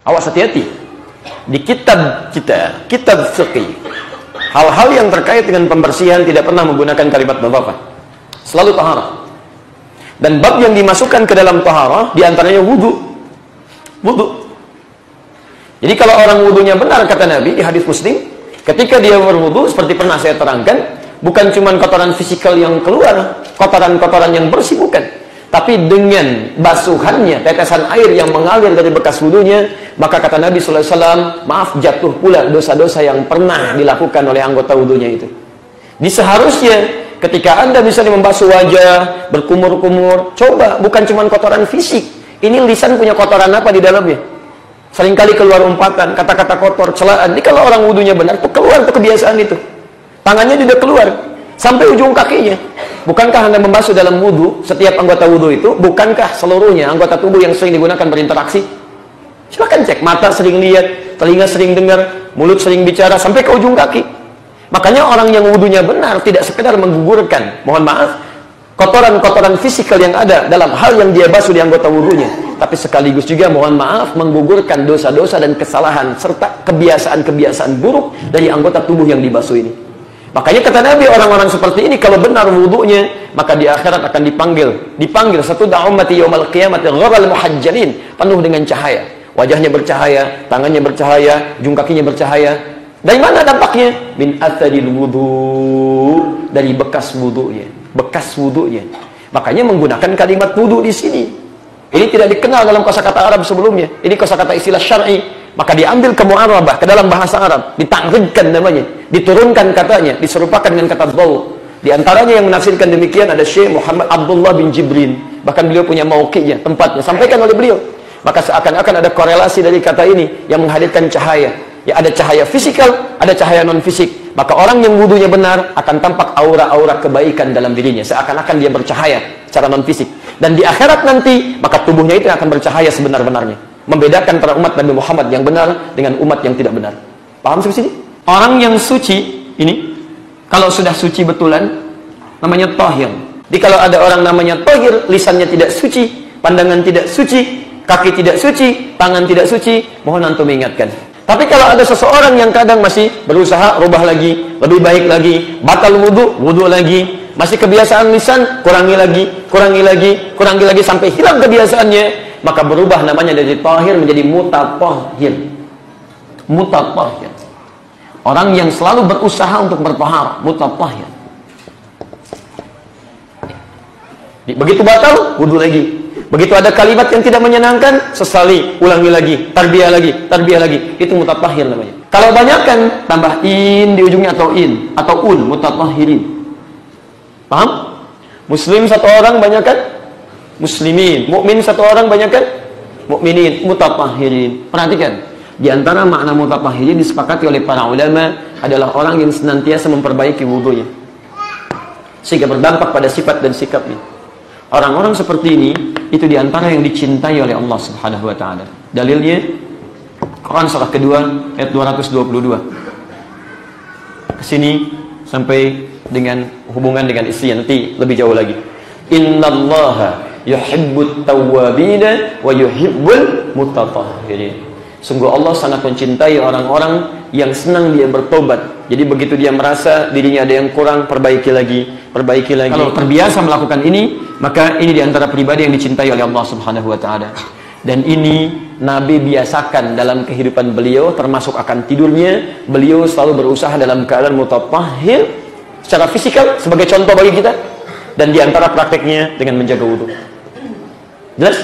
Awas hati-hati. Di kitab kita, kitab fiqih, hal-hal yang terkait dengan pembersihan tidak pernah menggunakan kalimat bapak. Selalu taharah. Dan bab yang dimasukkan ke dalam taharah diantaranya wudu. Wudu. Jadi kalau orang wudunya benar, kata Nabi di hadis Muslim, ketika dia berwudu seperti pernah saya terangkan, bukan cuma kotoran fisikal yang keluar, kotoran-kotoran yang bersih, bukan. Tapi dengan basuhannya, tetesan air yang mengalir dari bekas wudunya, maka kata Nabi SAW, maaf, jatuh pula dosa-dosa yang pernah dilakukan oleh anggota wudunya itu. Di seharusnya, ketika Anda misalnya membasuh wajah, berkumur-kumur, coba, bukan cuma kotoran fisik. Ini lisan punya kotoran apa di dalamnya? Seringkali keluar umpatan, kata-kata kotor, celaan. Ini kalau orang wudunya benar, tuh keluar tuh kebiasaan itu. Tangannya juga keluar, sampai ujung kakinya. Bukankah Anda membasuh dalam wudu, setiap anggota wudu itu, bukankah seluruhnya anggota tubuh yang sering digunakan berinteraksi? Silahkan cek, mata sering lihat, telinga sering dengar, mulut sering bicara, sampai ke ujung kaki. Makanya orang yang wudunya benar, tidak sekedar menggugurkan, mohon maaf, kotoran-kotoran fisikal yang ada dalam hal yang dia basuh di anggota wudunya, tapi sekaligus juga, mohon maaf, menggugurkan dosa-dosa dan kesalahan, serta kebiasaan-kebiasaan buruk dari anggota tubuh yang dibasuh ini. Makanya kata Nabi, orang-orang seperti ini kalau benar wudunya, maka di akhirat akan dipanggil satu ummati yaumal qiyamati gharal muhajjalin, penuh dengan cahaya, wajahnya bercahaya, tangannya bercahaya, ujung kakinya bercahaya. Dari mana dampaknya? Min atharil wudu, dari bekas wudunya, Makanya menggunakan kalimat wudu di sini. Ini tidak dikenal dalam kosakata Arab sebelumnya. Ini kosakata istilah syar'i. Maka diambil ke mu'arabah, ke dalam bahasa Arab, ditangridkan namanya, diturunkan katanya, diserupakan dengan kata dhaw. Di antaranya yang menafsirkan demikian ada Syekh Muhammad Abdullah bin Jibrin, bahkan beliau punya mauqi'nya, tempatnya, sampaikan oleh beliau. Maka seakan-akan ada korelasi dari kata ini yang menghadirkan cahaya. Ya, ada cahaya fisikal, ada cahaya non fisik. Maka orang yang wudunya benar akan tampak aura-aura kebaikan dalam dirinya, seakan-akan dia bercahaya secara non fisik. Dan di akhirat nanti, maka tubuhnya itu akan bercahaya sebenar-benarnya. Membedakan antara umat Nabi Muhammad yang benar dengan umat yang tidak benar. Paham sampai sini? Orang yang suci ini, kalau sudah suci betulan, namanya tahir. Jadi kalau ada orang namanya tahir, lisannya tidak suci, pandangan tidak suci, kaki tidak suci, tangan tidak suci, mohon antum ingatkan. Tapi kalau ada seseorang yang kadang masih berusaha rubah lagi, lebih baik lagi, batal wudu lagi, masih kebiasaan lisan, kurangi lagi sampai hilang kebiasaannya, maka berubah namanya dari tahir menjadi mutatahhir. Mutatahhir. Orang yang selalu berusaha untuk bertaharah, mutatahhir. Begitu batal, wudu lagi. Begitu ada kalimat yang tidak menyenangkan, sesali, ulangi lagi, tarbiyah lagi. Itu mutatahhir namanya. Kalau banyakkan, tambah in di ujungnya atau mutatahhirin. Paham? Muslim satu orang banyakkan muslimin, mukmin satu orang banyakkan mukminin, mutatahhirin. Perhatikan, di antara makna mutatahhirin disepakati oleh para ulama adalah orang yang senantiasa memperbaiki wudunya, sehingga berdampak pada sifat dan sikapnya. Orang-orang seperti ini itu di antara yang dicintai oleh Allah Subhanahu wa taala. Dalilnya Quran surah kedua ayat 222. Kesini sampai dengan hubungan dengan istri, nanti lebih jauh lagi. Innallaha yuhibbut tawwabina wa yuhibbul mutatahhirin. Sungguh Allah sangat mencintai orang-orang yang senang dia bertobat. Jadi begitu dia merasa dirinya ada yang kurang, perbaiki lagi. Kalau terbiasa melakukan ini, maka ini diantara pribadi yang dicintai oleh Allah Subhanahu wa taala. Dan ini Nabi biasakan dalam kehidupan beliau, termasuk akan tidurnya, beliau selalu berusaha dalam keadaan mutatahhir secara fisikal sebagai contoh bagi kita, dan diantara prakteknya dengan menjaga wudu. Jelas?